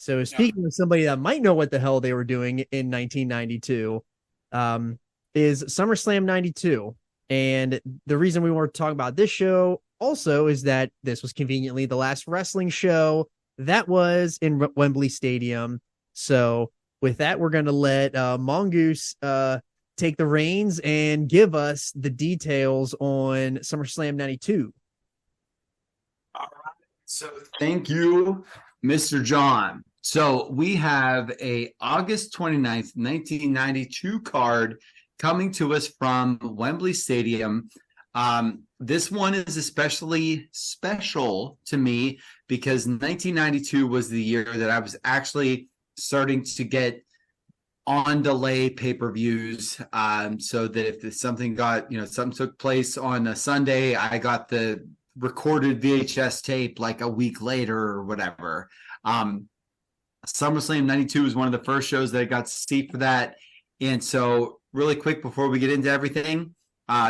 So speaking of somebody that might know what the hell they were doing in 1992, is SummerSlam 92. And the reason we want to talk about this show also is that this was conveniently the last wrestling show that was in Wembley Stadium. So with that, we're going to let Mongoose take the reins and give us the details on SummerSlam 92. All right. So thank you, Mr. John. So we have a August 29th, 1992 card coming to us from Wembley Stadium. This one is especially special to me because 1992 was the year that I was actually starting to get on delay pay-per-views, so that if something took place on a Sunday, I got the recorded VHS tape like a week later or whatever. SummerSlam 92 was one of the first shows that I got to see for that. And so really quick before we get into everything,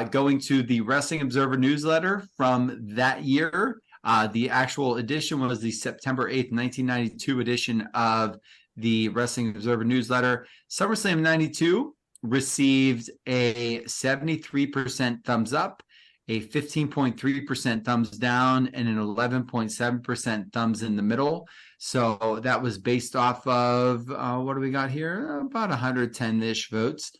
going to the Wrestling Observer newsletter from that year. The actual edition was the September 8th, 1992 edition of the Wrestling Observer newsletter. SummerSlam 92 received a 73% thumbs up, a 15.3% thumbs down, and an 11.7% thumbs in the middle. So that was based off of, what do we got here? About 110-ish votes.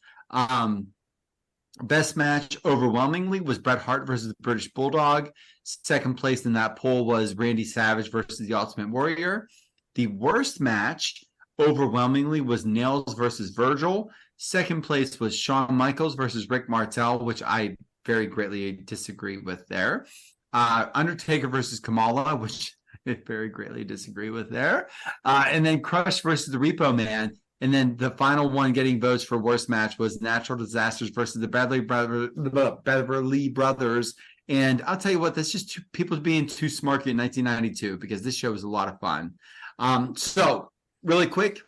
Best match overwhelmingly was Bret Hart versus the British Bulldog. Second place in that poll was Randy Savage versus the Ultimate Warrior. The worst match overwhelmingly was Nails versus Virgil. Second place was Shawn Michaels versus Rick Martell, which I very greatly disagree with there. Undertaker versus Kamala, which I very greatly disagree with there. And then Crush versus the Repo Man. And then the final one getting votes for worst match was Natural Disasters versus the Beverly Brothers. And I'll tell you what, that's just people being too smarky in 1992 because this show was a lot of fun. So really quick,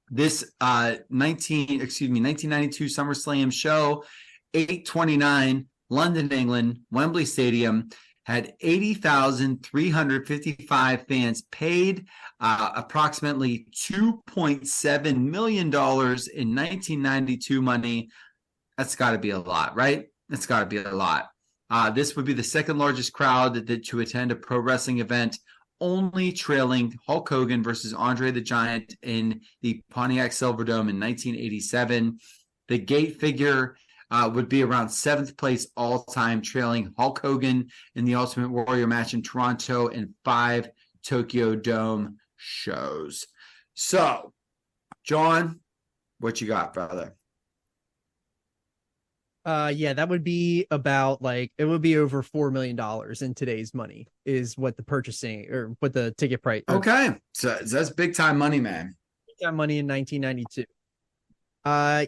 this 1992 SummerSlam show, 8/29, London, England, Wembley Stadium, had 80,355 fans paid, approximately $2.7 million in 1992 money. That's got to be a lot, right? That's got to be a lot. This would be the second largest crowd to attend a pro wrestling event, only trailing Hulk Hogan versus Andre the Giant in the Pontiac Silverdome in 1987. The gate figure would be around 7th place all-time, trailing Hulk Hogan in the Ultimate Warrior match in Toronto and 5 Tokyo Dome shows. So, John, what you got, brother? Yeah, that would be about it would be over $4 million in today's money is what the purchasing or what the ticket price. Okay. So that's big time money, man. Big time money in 1992.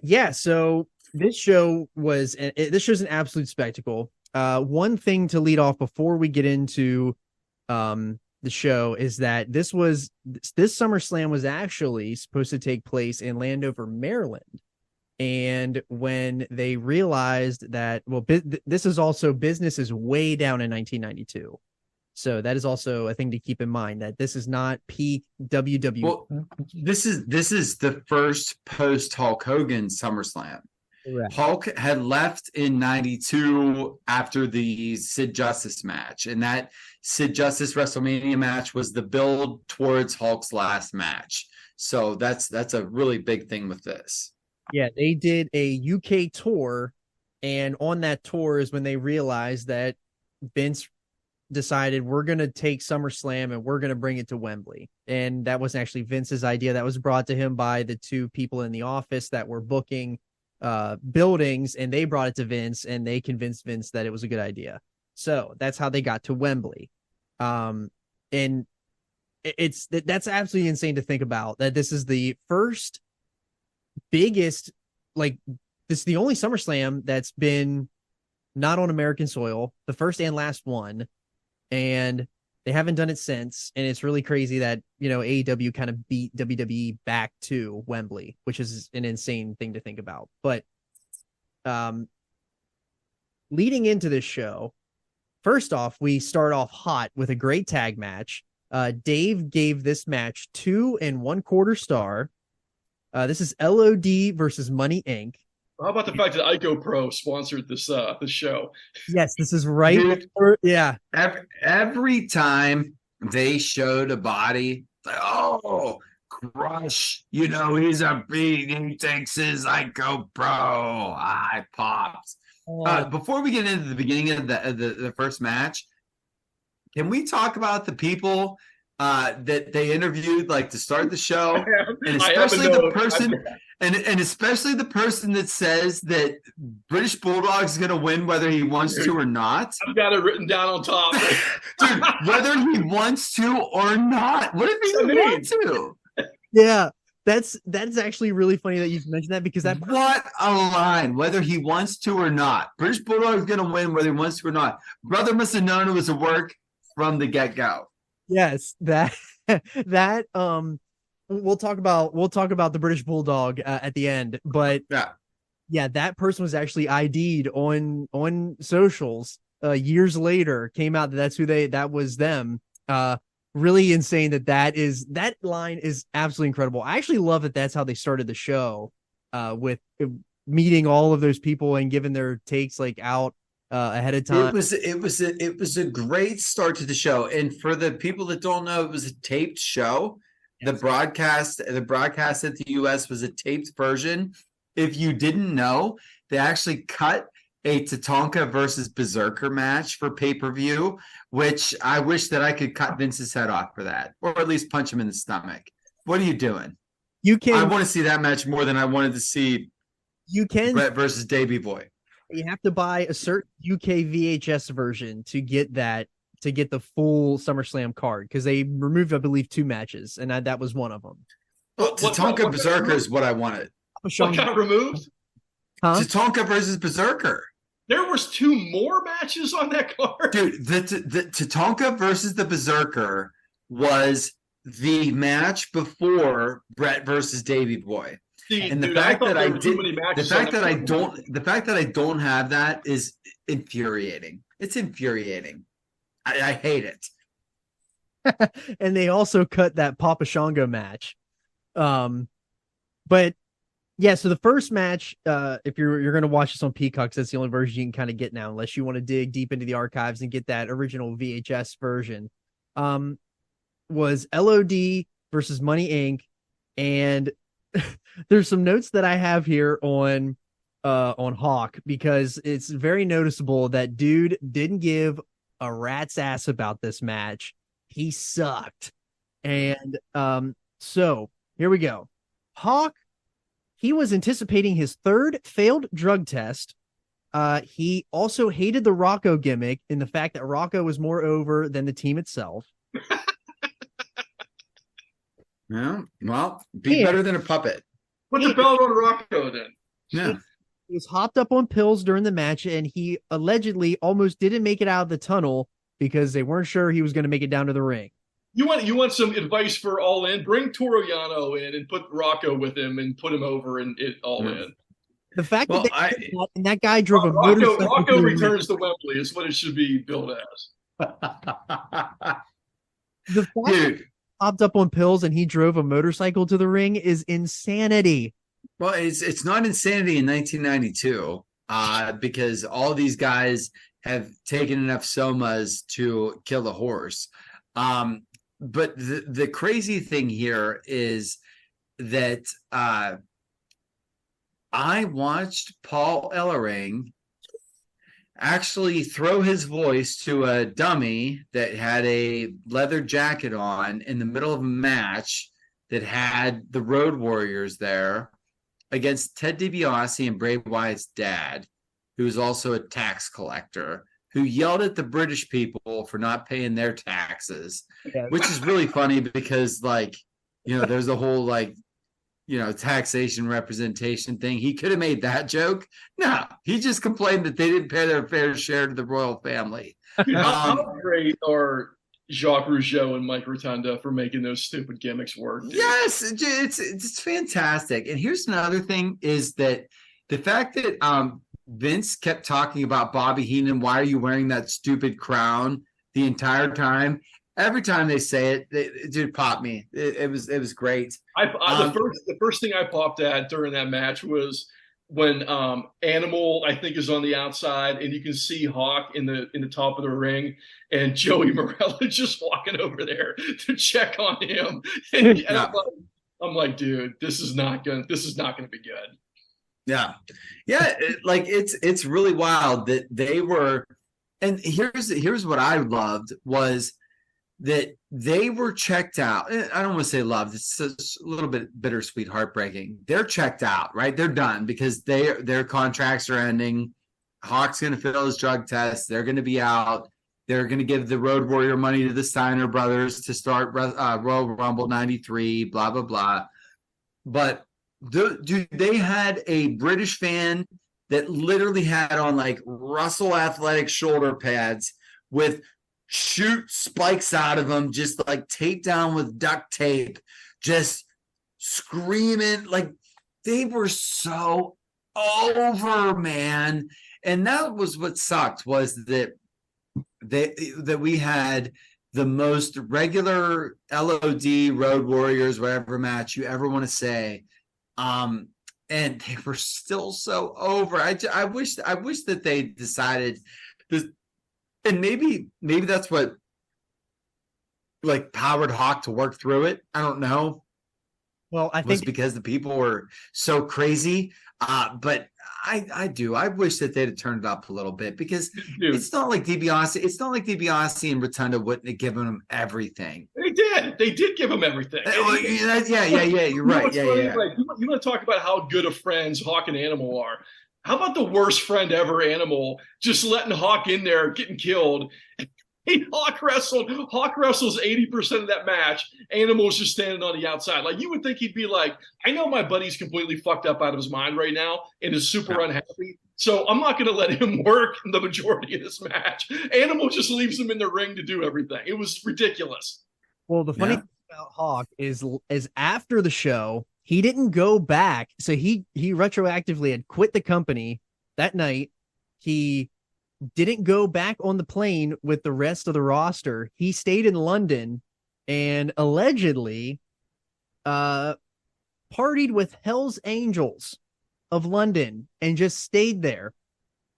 Yeah. So this show's an absolute spectacle. One thing to lead off before we get into, the show is that this SummerSlam was actually supposed to take place in Landover, Maryland. And when they realized that, this is also business is way down in 1992. So that is also a thing to keep in mind that this is not peak WWE. Well, this is the first post Hulk Hogan SummerSlam. Right. Hulk had left in 92 after the Sid Justice match. And that Sid Justice WrestleMania match was the build towards Hulk's last match. So that's a really big thing with this. Yeah, they did a UK tour, and on that tour is when they realized that Vince decided we're going to take SummerSlam and we're going to bring it to Wembley. And that wasn't actually Vince's idea. That was brought to him by the two people in the office that were booking buildings, and they brought it to Vince, and they convinced Vince that it was a good idea. So that's how they got to Wembley. And that's absolutely insane to think about, that this is the first biggest, this is the only SummerSlam that's been not on American soil, the first and last one, and they haven't done it since. And it's really crazy that, AEW kind of beat WWE back to Wembley, which is an insane thing to think about. But leading into this show, first off, we start off hot with a great tag match. Dave gave this match 2 1/4 star. This is LOD versus Money Inc. How about the fact that Ico Pro sponsored this show? Yes, this is right. Dude, yeah. Every time they showed a body, like, oh, Crush, he's a beat. He takes his Ico Pro. I popped. Before we get into the beginning of the first match, can we talk about the people that they interviewed, like, to start the show, and especially the person, and especially the person that says that British Bulldog is going to win whether he wants to or not. I've got it written down on top, dude. Whether he wants to or not. What if he doesn't want to? Yeah, that's actually really funny that you mentioned that, because what a line. Whether he wants to or not, British Bulldog is going to win whether he wants to or not. Brother must have known it was a work from the get-go. Yes, that we'll talk about the British Bulldog at the end, but yeah, that person was actually ID'd on socials years later. Came out that was them. Really insane that line is absolutely incredible. I actually love that that's how they started the show, with meeting all of those people and giving their takes like out ahead of time. It was a great start to the show. And for the people that don't know, it was a taped show. Yes. The broadcast at the US was a taped version. If you didn't know, they actually cut a Tatanka versus Berserker match for pay-per-view, which I wish that I could cut Vince's head off for that, or at least punch him in the stomach. What are you doing? I want to see that match more than I wanted to see Bret versus Davey Boy. You have to buy a certain UK VHS version to get the full SummerSlam card, because they removed, I believe, 2 matches, and that was one of them. Well, Tatanka Berserker is what I wanted. What got removed? Tatanka versus Berserker. There was 2 more matches on that card. Dude, the Tatanka versus the Berserker was the match before Bret versus Davey Boy. And the fact that I don't have that is infuriating. It's infuriating. I hate it. And they also cut that Papa Shango match. But yeah, so the first match, if you're going to watch this on Peacock, that's the only version you can kind of get now, unless you want to dig deep into the archives and get that original VHS version, was LOD versus Money Inc. And there's some notes that I have here on Hawk, because it's very noticeable that dude didn't give a rat's ass about this match. He sucked. And so here we go. Hawk, he was anticipating his 3rd failed drug test. He also hated the Rocco gimmick, in the fact that Rocco was more over than the team itself. Yeah, well, better than a puppet. Put the belt on Rocco then. Yeah. He was hopped up on pills during the match, and he allegedly almost didn't make it out of the tunnel because they weren't sure he was going to make it down to the ring. You want some advice for All In? Bring Toru Yano in and put Rocco with him and put him over in All In. The fact that guy drove a motorcycle. Rocco returns to Wembley is what it should be billed as. The fact that he hopped up on pills and he drove a motorcycle to the ring is insanity. Well, it's not insanity in 1992, because all these guys have taken enough somas to kill a horse. But the crazy thing here is that I watched Paul Ellering actually throw his voice to a dummy that had a leather jacket on in the middle of a match that had the Road Warriors there against Ted DiBiase and Bray Wyatt's dad, who was also a tax collector, who yelled at the British people for not paying their taxes, which is really funny because, there's a whole, taxation representation thing. He could have made that joke. No, he just complained that they didn't pay their fair share to the royal family. How great are Jacques Rougeau and Mike Rotunda for making those stupid gimmicks work? Dude. Yes, it's fantastic. And here's another thing is that the fact that Vince kept talking about Bobby Heenan, why are you wearing that stupid crown the entire time? Every time they say it, dude, pop me. It was great. The first thing I popped at during that match was when Animal, I think, is on the outside, and you can see Hawk in the top of the ring, and Joey Morella just walking over there to check on him. And Yeah. I'm like, dude, this is not gonna be good. Yeah. It's really wild that they were. And here's what I loved was that they were checked out. I don't want to say loved. It's a little bit bittersweet, heartbreaking. They're checked out, right? They're done because their contracts are ending. Hawk's going to fail his drug test. They're going to be out. They're going to give the Road Warrior money to the Steiner brothers to start Royal Rumble 93, blah, blah, blah. But dude, they had a British fan that literally had on like Russell Athletic shoulder pads with shoot spikes out of them, just like taped down with duct tape, just screaming. Like they were so over, man. And that was what sucked, was that we had the most regular LOD Road Warriors, whatever match you ever want to say. And they were still so over. I wish that they decided this, and maybe that's what like powered Hawk to work through it. I don't know. Well, I was think because the people were so crazy. But I wish that they'd have turned it up a little bit, because it's not like DiBiase and Rotunda wouldn't have given them everything. They did give him everything. Yeah. You're right. Yeah. You want to talk about how good of friends Hawk and Animal are? How about the worst friend ever, Animal, just letting Hawk in there, getting killed? Hawk wrestled. Hawk wrestles 80% of that match. Animal's just standing on the outside. Like, you would think he'd be like, I know my buddy's completely fucked up out of his mind right now and is super unhappy, so I'm not going to let him work the majority of this match. Animal just leaves him in the ring to do everything. It was ridiculous. Well, the funny thing about Hawk is after the show, he didn't go back. So he retroactively had quit the company that night. He didn't go back on the plane with the rest of the roster. He stayed in London and allegedly partied with Hell's Angels of London and just stayed there.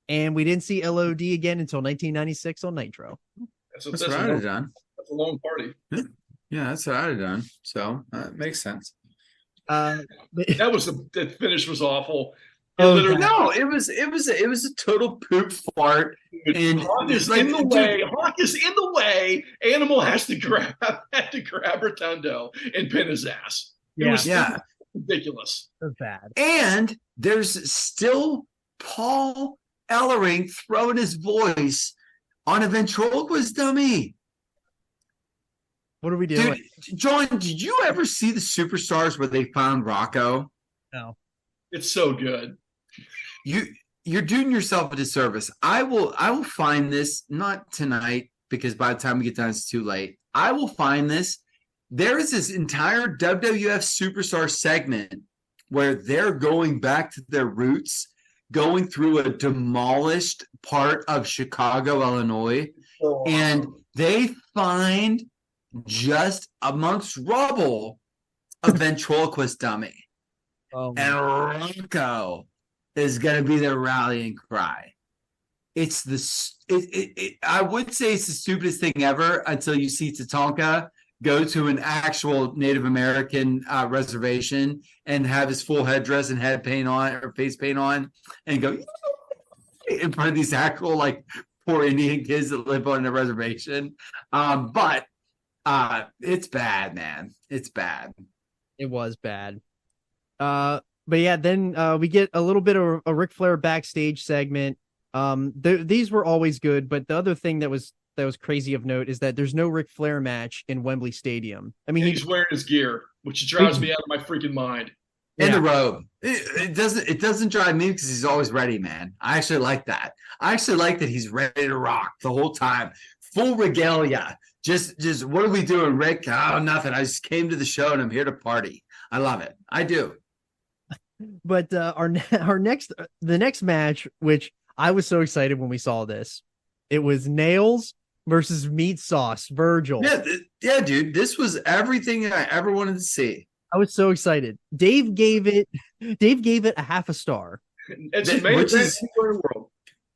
And we didn't see LOD again until 1996 on Nitro. That's what I'd have done. That's a long party. Yeah, that's what I'd have done. So it makes sense. The finish was awful. No, it was a total poop fart. And Hawk is in the way. Hawk is in the way. Animal had to grab Rotundo and pin his ass. It was ridiculous. So bad. And there's still Paul Ellering throwing his voice on a ventriloquist dummy. What are we doing? Dude, John, did you ever see the Superstars where they found Rocco? No. It's so good. You're doing yourself a disservice. I will find this, not tonight, because by the time we get done, it's too late. I will find this. There is this entire WWF Superstar segment where they're going back to their roots, going through a demolished part of Chicago, Illinois, and they find, just amongst rubble, a ventriloquist dummy. And Rocco is going to be their rallying cry. It's I would say it's the stupidest thing ever until you see Tatanka go to an actual Native American reservation and have his full headdress and head paint on, or face paint on, and go in front of these actual like poor Indian kids that live on a reservation. But it's bad, man. It's bad. It was bad. But yeah, then we get a little bit of a Ric Flair backstage segment. These were always good, but the other thing that was crazy of note is that there's no Ric Flair match in Wembley Stadium. I mean, he's wearing his gear, which drives me out of my freaking mind. And the robe. It doesn't drive me because he's always ready, man. I actually like that. I actually like that he's ready to rock the whole time. Full regalia. Just what are we doing, Rick? Oh, nothing. I just came to the show and I'm here to party. I love it. I do. But the next match, which I was so excited when we saw this, it was Nails versus Meat Sauce Virgil. Yeah, dude. This was everything I ever wanted to see. I was so excited. Dave gave it a half a star. It's the main event in the world.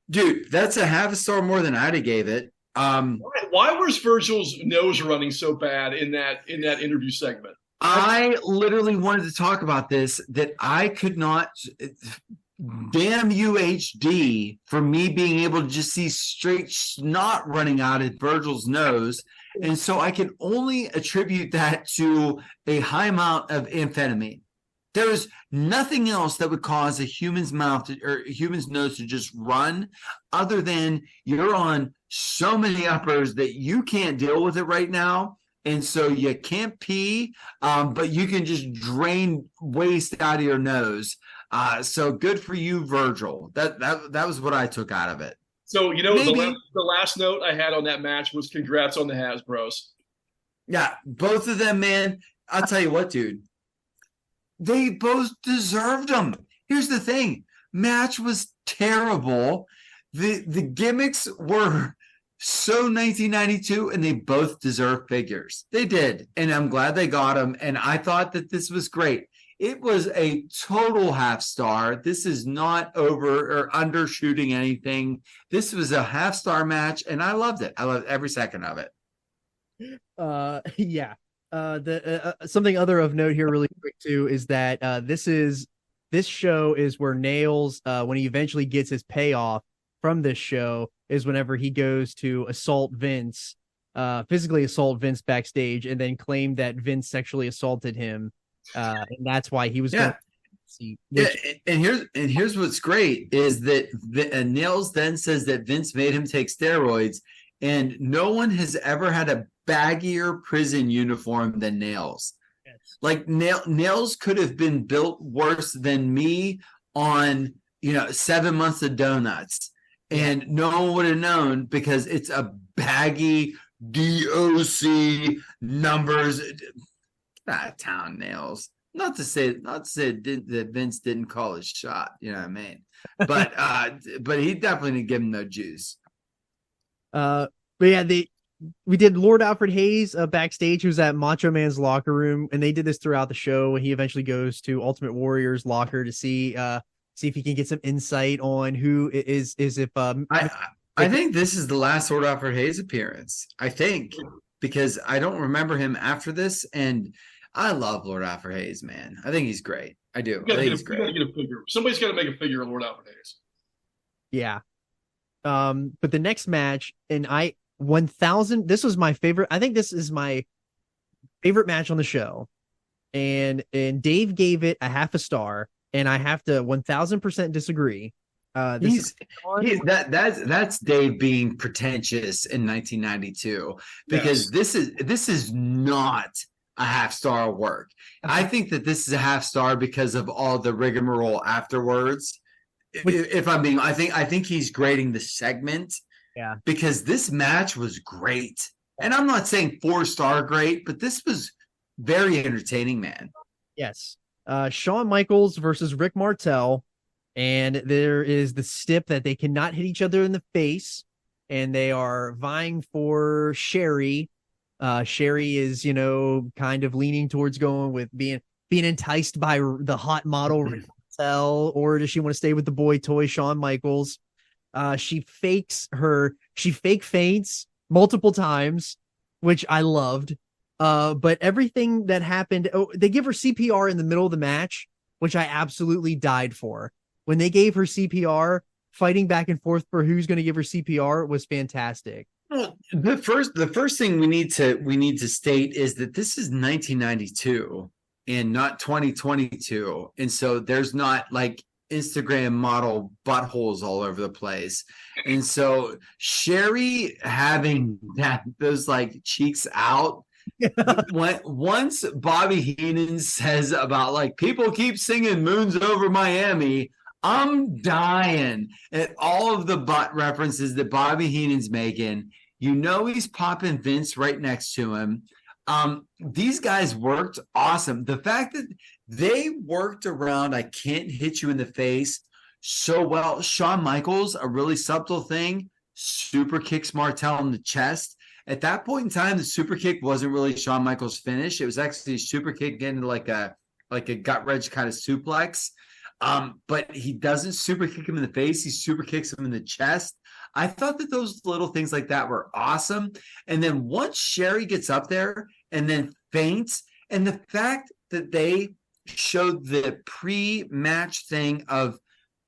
Dude, that's a half a star more than I'd have gave it. Why was Virgil's nose running so bad in that interview segment? I literally wanted to talk about this, that I could not. Damn you, HD, for me being able to just see straight snot running out of Virgil's nose. And so I can only attribute that to a high amount of amphetamine. There's nothing else that would cause a human's mouth or a human's nose to just run, other than you're on so many uppers that you can't deal with it right now. And so you can't pee, but you can just drain waste out of your nose. So good for you, Virgil. That was what I took out of it. So, the last note I had on that match was congrats on the Hasbros. Yeah, both of them, man. I'll tell you what, dude. They both deserved them. Here's the thing. Match was terrible. The gimmicks were so 1992, and they both deserve figures. They did, and I'm glad they got them, and I thought that this was great. It was a total half star. This is not over or undershooting anything. This was a half star match, and I loved it. I loved every second of it. Yeah. Something other of note here really quick too is that this show is where Nails, when he eventually gets his payoff from this show, is whenever he goes to assault Vince, physically assault Vince backstage, and then claim that Vince sexually assaulted him. And that's why he was going to see. And here's what's great is that Nails then says that Vince made him take steroids, and no one has ever had a baggier prison uniform than Nails. Yes. Like Nails could have been built worse than me on 7 months of donuts, and no one would have known, because it's a baggy DOC numbers. Town, Nails. Not to say that Vince didn't call his shot, you know what I mean? But he definitely didn't give him no juice. But yeah, we did Lord Alfred Hayes backstage, who's at Macho Man's locker room, and they did this throughout the show. He eventually goes to Ultimate Warrior's locker to see if he can get some insight on who is if I think this is the last Lord Alfred Hayes appearance. I think, because I don't remember him after this, and I love Lord Alfred Hayes, man. I think he's great. I do. I think he's great. Gotta get a figure. Somebody's got to make a figure of Lord Alfred Hayes. Yeah. But the next match, and 1000. This was my favorite. I think this is my favorite match on the show, and Dave gave it a half a star, and I have to 1000% disagree. That's Dave being pretentious in 1992, because this is not a half star of work. I think that this is a half star because of all the rigmarole afterwards. I think he's grading the segment. Yeah, because this match was great, and I'm not saying 4-star great, but this was very entertaining, man. Yes. Shawn Michaels versus Rick Martell. And there is the stip that they cannot hit each other in the face, and they are vying for Sherry. Sherry is, kind of leaning towards going with being enticed by the hot model Rick Martell, or does she want to stay with the boy toy Shawn Michaels? She fake faints multiple times, which I loved. But everything that happened, they give her CPR in the middle of the match, which I absolutely died for. When they gave her CPR, fighting back and forth for who's going to give her CPR was fantastic. Well, the first thing we need to state is that this is 1992 and not 2022, and so there's not like Instagram model buttholes all over the place, and so Sherry having those like cheeks out. Once Bobby Heenan says about like people keep singing "Moons Over Miami," I'm dying at all of the butt references that Bobby Heenan's making. He's popping Vince right next to him. These guys worked awesome. The fact that they worked around "I can't hit you in the face" so well. Shawn Michaels, a really subtle thing, super kicks Martell in the chest. At that point in time, the super kick wasn't really Shawn Michaels' finish. It was actually a super kick into like a gut wrench kind of suplex. But he doesn't super kick him in the face. He super kicks him in the chest. I thought that those little things like that were awesome. And then once Sherry gets up there and then faints, and the fact that they showed the pre-match thing of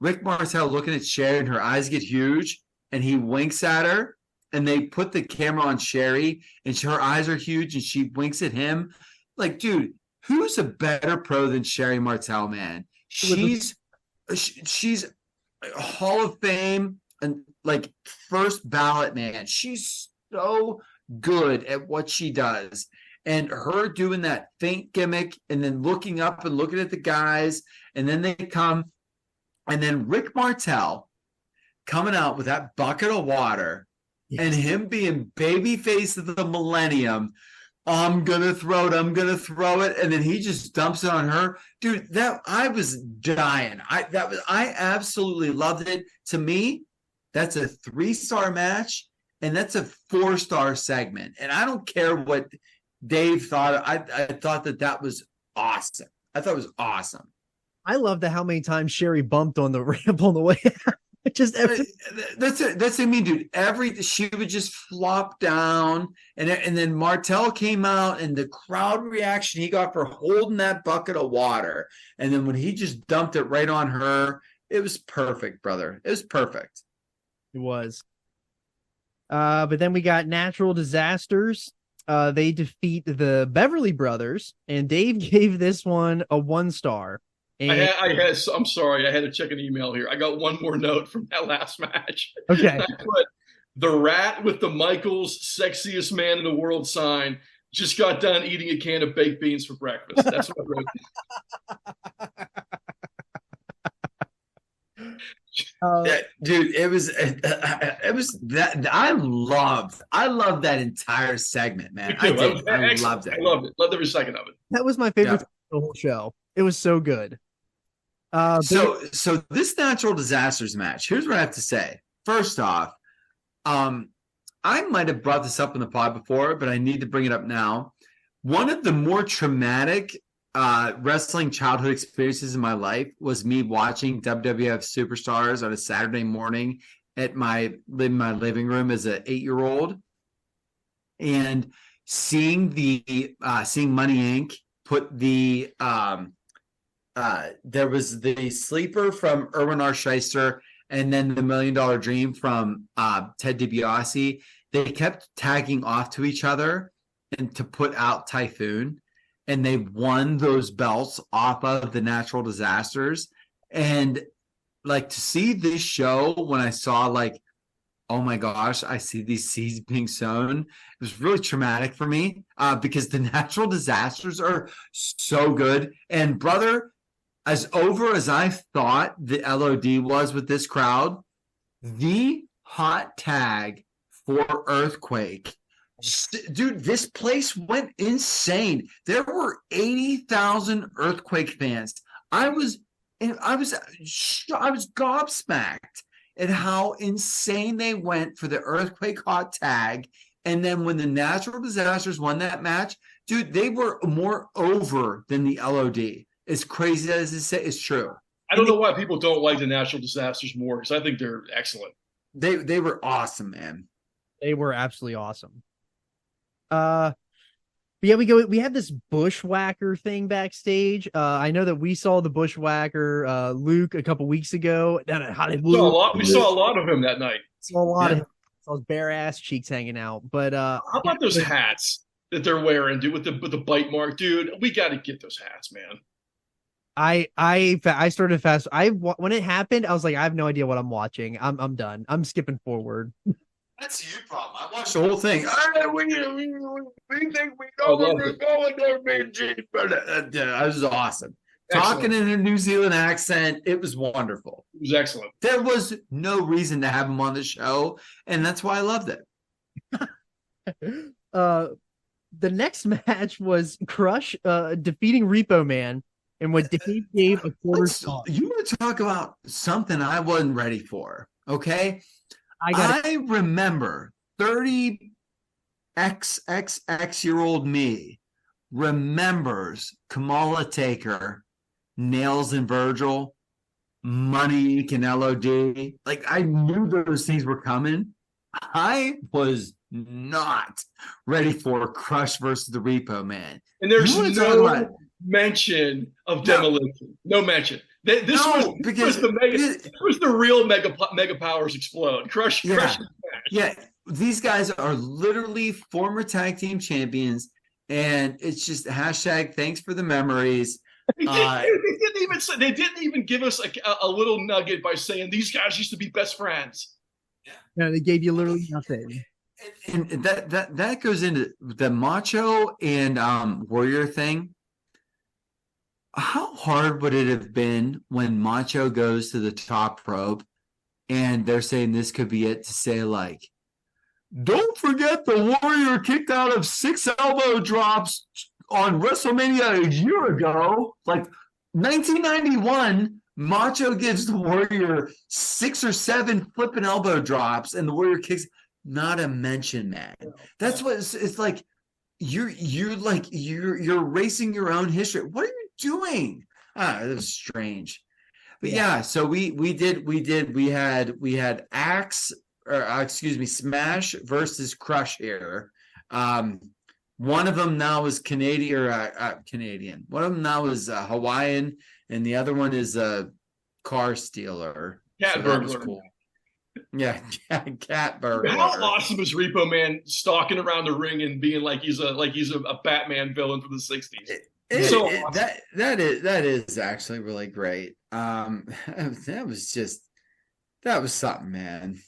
Rick Martel looking at Sherry and her eyes get huge and he winks at her, and they put the camera on Sherry and her eyes are huge and she winks at him. Like, dude, who's a better pro than Sherry Martel, man? She's a Hall of Fame and like first ballot, man. She's so good at what she does. And her doing that faint gimmick and then looking up and looking at the guys, and then they come, and then Rick Martel coming out with that bucket of water, yes, and him being babyface of the millennium. I'm gonna throw it, and then he just dumps it on her. Dude, that I was dying. I absolutely loved it. To me, that's a 3-star match, and that's a 4-star segment. And I don't care what Dave thought. I thought that was awesome. I thought it was awesome. I love how many times Sherry bumped on the ramp on the way out. Just that's what I mean, dude. She would just flop down, and then Martel came out, and the crowd reaction he got for holding that bucket of water, and then when he just dumped it right on her, it was perfect, brother. It was perfect. It was. But then we got Natural Disasters. They defeat the Beverly Brothers, and Dave gave this one a 1-star. I'm sorry, I had to check an email here. I got one more note from that last match. Okay. I put, the rat with the Michaels sexiest man in the world sign just got done eating a can of baked beans for breakfast. That's what I wrote. Dude, it was that I loved that entire segment, man. I loved it. I loved it. Loved every second of it. That was my favorite of the whole show. It was so good. So this Natural Disasters match, here's what I have to say. First off, I might have brought this up in the pod before, but I need to bring it up now. One of the more traumatic wrestling childhood experiences in my life was me watching WWF Superstars on a Saturday morning in my living room as an 8-year-old, and seeing Money Inc. put the there was the sleeper from Erwin R. Shyster and then the $1 Million Dream from Ted DiBiase. They kept tagging off to each other and to put out Typhoon, and they won those belts off of the Natural Disasters. And like, to see this show when I saw like, oh my gosh, I see these seeds being sown, it was really traumatic for me because the Natural Disasters are so good. And brother, as over as I thought the LOD was with this crowd, the hot tag for Earthquake, dude, this place went insane. There were 80,000 Earthquake fans. I was gobsmacked at how insane they went for the Earthquake hot tag. And then when the Natural Disasters won that match, dude, they were more over than the LOD. As crazy as it's true. I don't know why people don't like the Natural Disasters more, because I think they're excellent. They were awesome, man. They were absolutely awesome. But yeah, we have this bushwhacker thing backstage. I know that we saw the bushwhacker Luke a couple weeks ago down at Hollywood. We saw a lot of him that night. Saw a lot of him. Saw his bare ass cheeks hanging out. But how about those hats that they're wearing, dude, with the bite mark, dude? We got to get those hats, man. I started fast. When it happened, I was like, I have no idea what I'm watching. I'm done. I'm skipping forward. That's your problem. I watched the whole thing. We think we know where we're going there, man. That was awesome. Excellent. Talking in a New Zealand accent, it was wonderful. It was excellent. There was no reason to have him on the show, and that's why I loved it. The next match was Crush defeating Repo Man. And what Dave gave a quarter star. You want to talk about something I wasn't ready for, okay? I remember 30 XXX-year-old me remembers Kamala Taker, Nails and Virgil, Money and LOD. Like, I knew those things were coming. I was not ready for Crush versus the Repo Man. And there's no mention of Demolition. No mention. This was the real mega powers explode. Crush. Yeah. These guys are literally former tag team champions, and it's just hashtag thanks for the memories. They didn't even give us a little nugget by saying these guys used to be best friends. No, they gave you literally nothing. And that goes into the Macho and Warrior thing. How hard would it have been when Macho goes to the top rope and they're saying this could be it, to say, like, don't forget the Warrior kicked out of 6 elbow drops on WrestleMania a year ago. Like, 1991, Macho gives the Warrior 6 or 7 flipping elbow drops, and the Warrior kicks. Not a mention, man. That's what it's like. You're erasing your own history. What are you doing? It was strange. But yeah, so we had Smash versus Crush here. One of them now is Canadian. One of them now is Hawaiian, and the other one is a car stealer. Cat burglar. Cool. Yeah, cat burglar. How awesome is Repo Man stalking around the ring and being like he's a Batman villain from the '60s? Awesome. That is actually really great. That was something, man.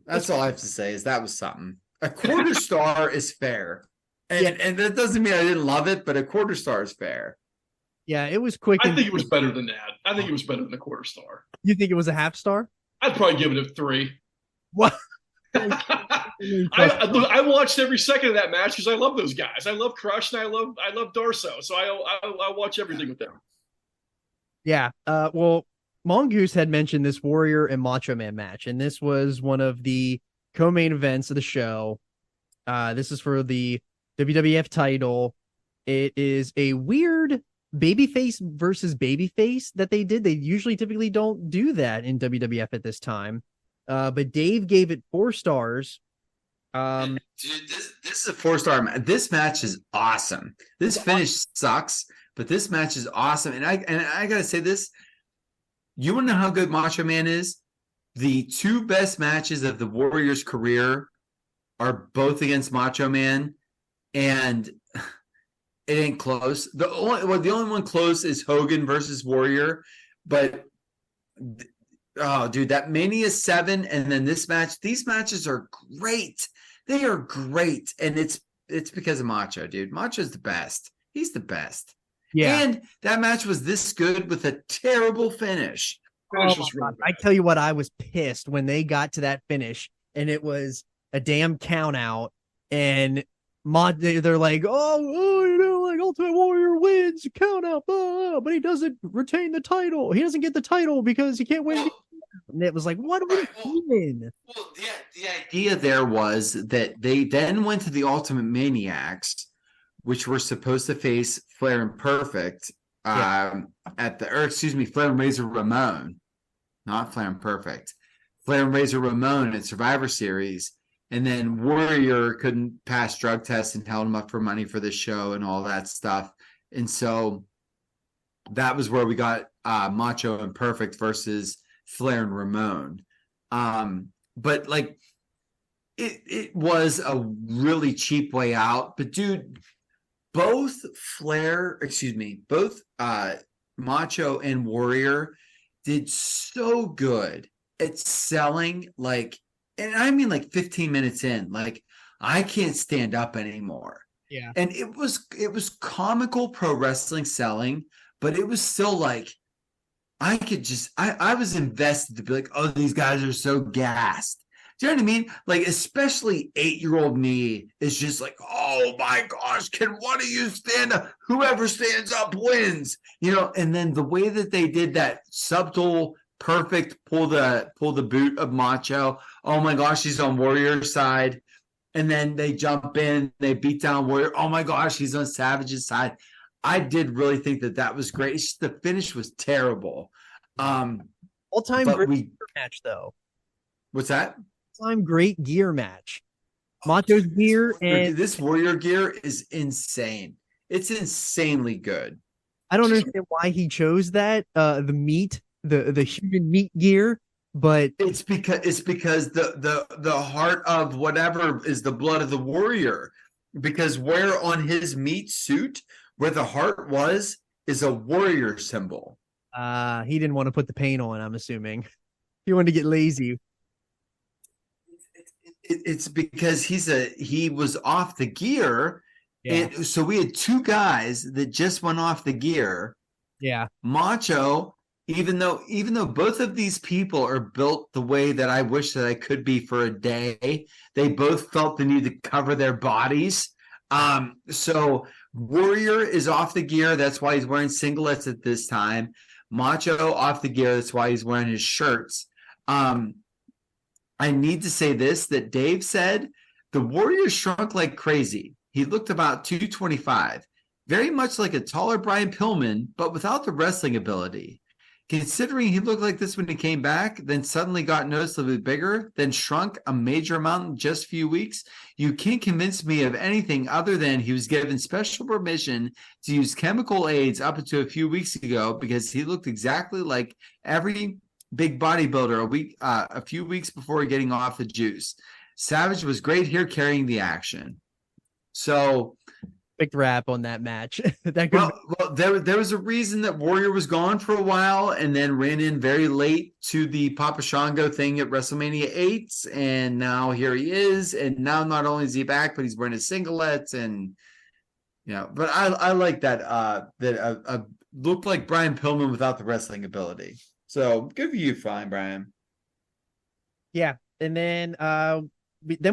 That's all I have to say is that was something. A quarter star is fair. And that doesn't mean I didn't love it, but a quarter star is fair. Yeah, it was quick. I think it was better than that. I think it was better than a quarter star. You think it was a half star? I'd probably give it a 3. What? I watched every second of that match because I love those guys. I love Crush and I love Darso, so I watch everything with them. Yeah. Well, Mongoose had mentioned this Warrior and Macho Man match, and this was one of the co-main events of the show. This is for the WWF title. It is a weird babyface versus babyface that they did. They typically don't do that in WWF at this time. But Dave gave it 4 stars. Dude, this is a 4-star. This match is awesome. This finish sucks, but this match is awesome. And I gotta say this. You want to know how good Macho Man is? The 2 best matches of the Warriors' career are both against Macho Man, and it ain't close. The only one close is Hogan versus Warrior, but oh, dude, that Mania 7 and then this match, these matches are great. They are great, and it's because of Macho, dude. Macho's the best. He's the best. Yeah. And that match was this good with a terrible finish. I tell you what, I was pissed when they got to that finish, and it was a damn count out, and they're like, like Ultimate Warrior wins, count out, but he doesn't retain the title. He doesn't get the title because he can't win. And it was like, what are we doing? Well, the idea there was that they then went to the Ultimate Maniacs, which were supposed to face Flair and Perfect Flair and Razor Ramon, not Flair and Perfect. Flair and Razor Ramon at Survivor Series. And then Warrior couldn't pass drug tests and held him up for money for this show and all that stuff. And so that was where we got Macho and Perfect versus Flair and Ramon. But like it was a really cheap way out. But dude, both Macho and Warrior did so good at selling, like, and I mean like 15 minutes in, like, I can't stand up anymore. Yeah. And it was comical pro wrestling selling, but it was still like, I was invested to be like, oh, these guys are so gassed. Do you know what I mean? Like, especially 8-year-old me is just like, oh my gosh, can one of you stand up? Whoever stands up wins, you know? And then the way that they did that subtle perfect pull the boot of Macho. Oh my gosh, he's on Warrior's side. And then they jump in, they beat down Warrior. Oh my gosh, he's on Savage's side. I did really think that was great. It's just the finish was terrible. All-time but great gear match, though. What's that? All-time great gear match. Macho's gear and this Warrior gear is insane. It's insanely good. I don't understand why he chose that. The human meat gear, but it's because the heart of whatever is the blood of the Warrior. Because where on his meat suit, where the heart was, is a Warrior symbol. He didn't want to put the paint on, I'm assuming. He wanted to get lazy. It's because he was off the gear. Yeah. And so we had two guys that just went off the gear. Yeah. Macho, even though both of these people are built the way that I wish that I could be for a day, they both felt the need to cover their bodies. So Warrior is off the gear. That's why he's wearing singlets at this time. Macho off the gear. That's why he's wearing his shirts. I need to say this, that Dave said the Warrior shrunk like crazy. He looked about 225, very much like a taller Brian Pillman, but without the wrestling ability. Considering he looked like this when he came back, then suddenly got noticeably bigger, then shrunk a major amount in just a few weeks, you can't convince me of anything other than he was given special permission to use chemical aids up until a few weeks ago because he looked exactly like every big bodybuilder a few weeks before getting off the juice. Savage was great here carrying the action. So big rap on that match. There was a reason that Warrior was gone for a while and then ran in very late to the Papa Shango thing at WrestleMania 8, and now here he is. And now not only is he back, but he's wearing his singlets, and But I like that looked like Brian Pillman without the wrestling ability. So good for you, fine, Brian. Yeah, and then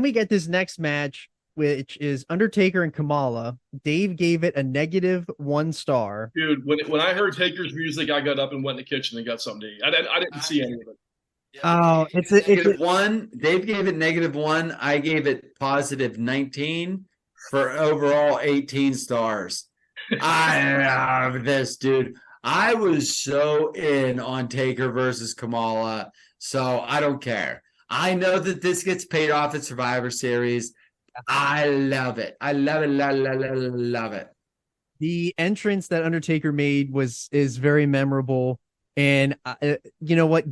we get this next match, which is Undertaker and Kamala. Dave gave it a -1 star. Dude, when I heard Taker's music, I got up and went in the kitchen and got something to eat. I didn't see any of it. Oh, it's -1. Dave gave it -1. I gave it +19 for overall 18 stars. I love this, dude. I was so in on Taker versus Kamala, so I don't care. I know that this gets paid off at Survivor Series. I love it. I love it. Love it. The entrance that Undertaker made is very memorable, and you know what?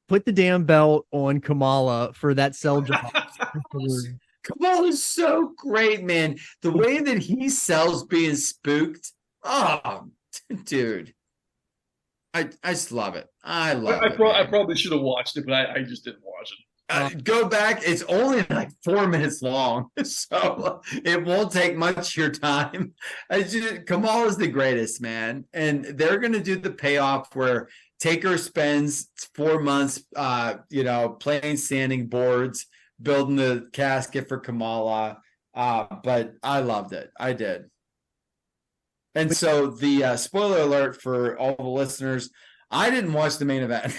Put the damn belt on Kamala for that cell job. Kamala's so great, man. The way that he sells being spooked. Oh, dude. I just love it. I love it. I probably should have watched it, but I just didn't watch it. Go back. It's only like 4 minutes long, so it won't take much of your time. Kamala's the greatest, man. And they're going to do the payoff where Taker spends 4 months, playing standing boards, building the casket for Kamala. But I loved it. I did. And so the spoiler alert for all the listeners, I didn't watch the main event.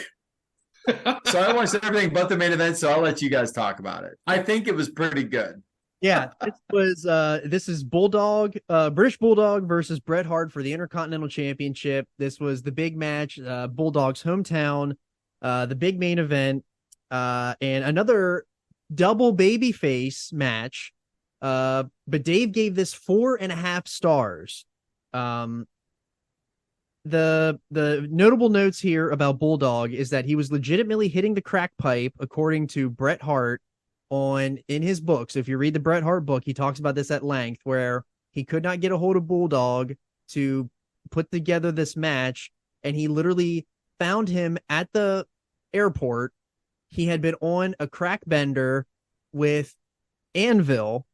So I watched everything but the main event, so I'll let you guys talk about it. I think it was pretty good. Yeah, this is Bulldog, British Bulldog versus Bret Hart for the Intercontinental Championship. This was the big match, Bulldog's hometown, the big main event, and another double babyface match. But Dave gave this 4.5 stars. The notable notes here about Bulldog is that he was legitimately hitting the crack pipe, according to Bret Hart in his book. So if you read the Bret Hart book, he talks about this at length, where he could not get a hold of Bulldog to put together this match, and he literally found him at the airport. He had been on a crack bender with Anvil,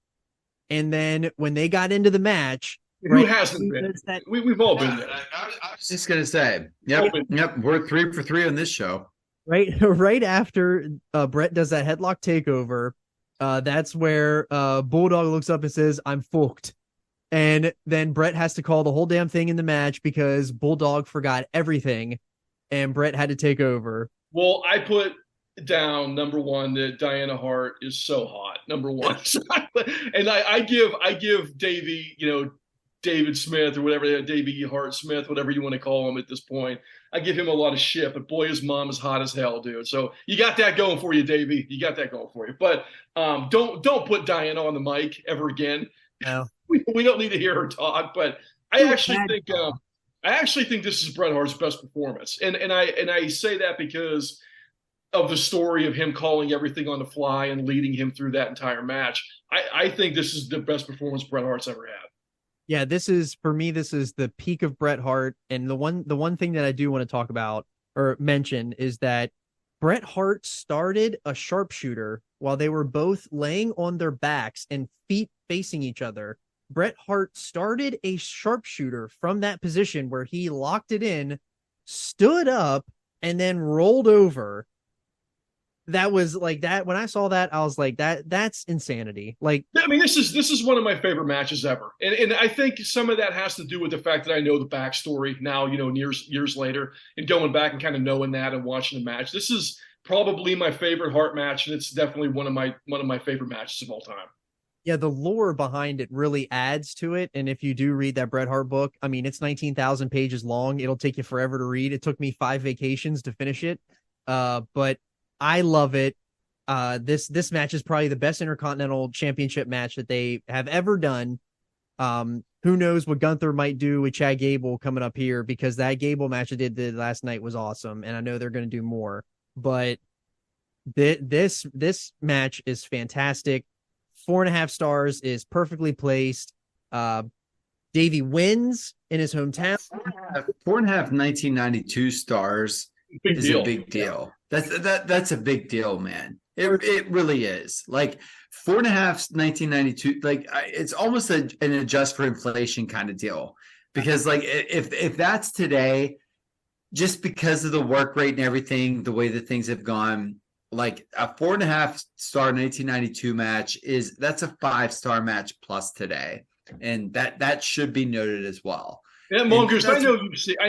and then when they got into the match, who hasn't been? We've all been there. I was just gonna say, yep. We're 3 for 3 on this show. Right after Bret does that headlock takeover, that's where Bulldog looks up and says, "I'm fucked," and then Bret has to call the whole damn thing in the match because Bulldog forgot everything, and Bret had to take over. Well, I put down number one that Diana Hart is so hot. Number one, and I give Davey, David Smith or whatever, Davey Hart Smith, whatever you want to call him at this point. I give him a lot of shit, but boy, his mom is hot as hell, dude. So you got that going for you, Davey. You got that going for you. But don't put Diana on the mic ever again. No. We don't need to hear her talk. But I actually think this is Bret Hart's best performance, and I say that because of the story of him calling everything on the fly and leading him through that entire match. I think this is the best performance Bret Hart's ever had. Yeah, this is the peak of Bret Hart. And the one thing that I do want to talk about or mention is that Bret Hart started a sharpshooter while they were both laying on their backs and feet facing each other. Bret Hart started a sharpshooter from that position where he locked it in, stood up, and then rolled over. That was like that. When I saw that, I was like, that's insanity. Like, I mean, this is one of my favorite matches ever. And I think some of that has to do with the fact that I know the backstory now, years later, and going back and kind of knowing that and watching the match. This is probably my favorite Hart match, and it's definitely one of my favorite matches of all time. Yeah, the lore behind it really adds to it. And if you do read that Bret Hart book, I mean, it's 19,000 pages long. It'll take you forever to read. It took me 5 vacations to finish it. But I love it. This match is probably the best Intercontinental Championship match that they have ever done. Who knows what Gunther might do with Chad Gable coming up here, because that Gable match they did last night was awesome, and I know they're going to do more. But this match is fantastic. 4.5 stars is perfectly placed. Davey wins in his hometown. 4.5 1992 stars is a big deal. That's a big deal, man. It really is. Like 4.5 1992, like it's almost an adjust for inflation kind of deal. Because like if that's today, just because of the work rate and everything, the way that things have gone, like a 4.5 star 1992 match that's a 5-star match plus today, and that should be noted as well. Yeah, Monkers, I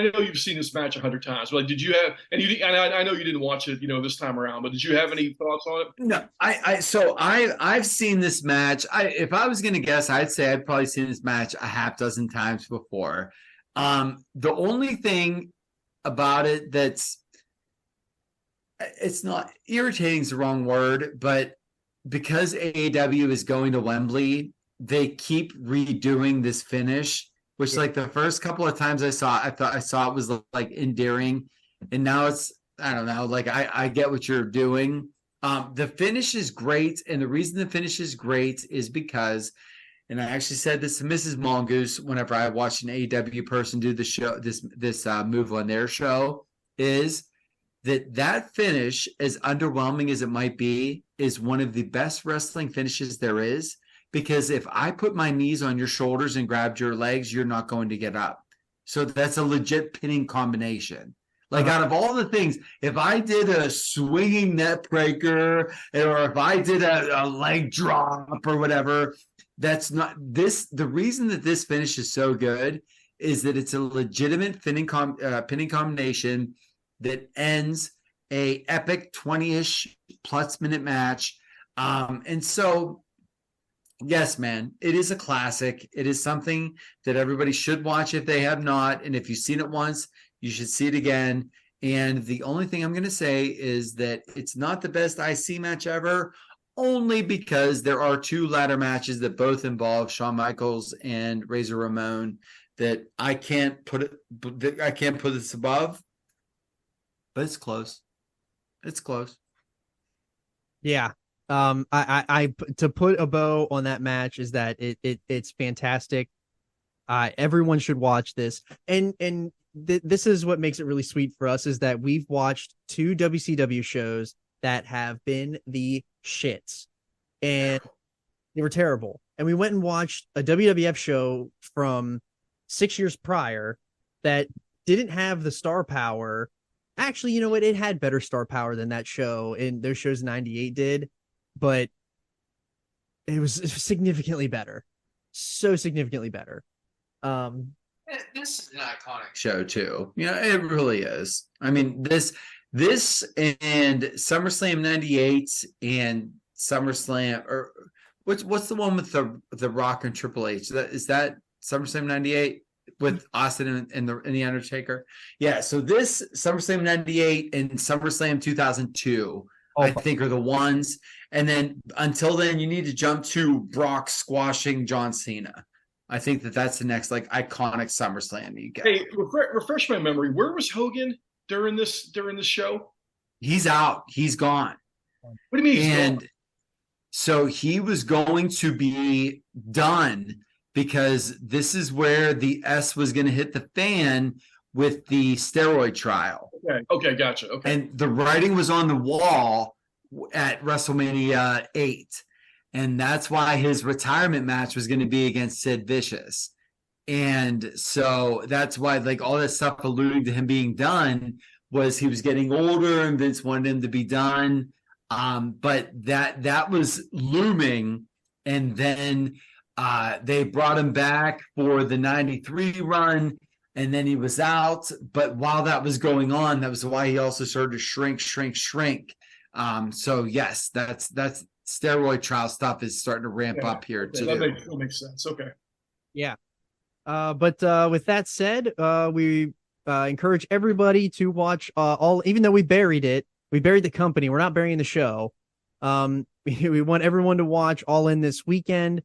know you've seen this match 100 times. But did you have? And I know you didn't watch it, this time around. But did you have any thoughts on it? No, I've seen this match. If I was going to guess, I'd say I'd probably seen this match a half dozen times before. The only thing about it it's not irritating is the wrong word, but because AEW is going to Wembley, they keep redoing this finish. Which, like, the first couple of times I saw it was like endearing, and now it's, I don't know, like I get what you're doing. The finish is great, and the reason the finish is great is because, and I actually said this to Mrs. Mongoose whenever I watched an AEW person do the show, this move on their show, is that finish, as underwhelming as it might be, is one of the best wrestling finishes there is. Because if I put my knees on your shoulders and grabbed your legs, you're not going to get up. So that's a legit pinning combination. Like out of all the things, if I did a swinging net breaker, or if I did a leg drop or whatever, that's not this. The reason that this finish is so good is that it's a legitimate pinning combination that ends a epic 20-ish plus minute match. And so, yes, man, it is a classic. It is something that everybody should watch if they have not. And if you've seen it once, you should see it again. And the only thing I'm going to say is that it's not the best IC match ever, only because there are 2 ladder matches that both involve Shawn Michaels and Razor Ramon that I can't put this above. But it's close. It's close. Yeah. I to put a bow on that match is that it's fantastic. Everyone should watch this. And this is what makes it really sweet for us, is that we've watched 2 WCW shows that have been the shits, and they were terrible. And we went and watched a WWF show from 6 years prior that didn't have the star power. Actually, you know what? It had better star power than that show, and those shows 98 did. But it was significantly better. So significantly better. This is an iconic show too. It really is. I mean, this and SummerSlam '98 and SummerSlam, or what's the one with the Rock and Triple H? Is that SummerSlam '98 with Austin and the Undertaker? Yeah. So this SummerSlam '98 and SummerSlam 2002, I think, are the ones. And then until then, you need to jump to Brock squashing John Cena. I think that's the next iconic SummerSlam you get. Hey, refresh my memory. Where was Hogan during this show? He's out. He's gone. What do you mean? And so he was going to be done because this is where the S was going to hit the fan with the steroid trial. Okay, gotcha. Okay. And the writing was on the wall at WrestleMania 8. And that's why his retirement match was going to be against Sid Vicious. And so that's why all that stuff alluding to him being done was he was getting older and Vince wanted him to be done. But that was looming. And then they brought him back for the 93 run, and then he was out. But while that was going on, that was why he also started to shrink. So yes, that's steroid trial stuff is starting to ramp up here too. That makes sense. Okay. Yeah. But with that said, we encourage everybody to watch even though we buried the company. We're not burying the show. We want everyone to watch All In this weekend.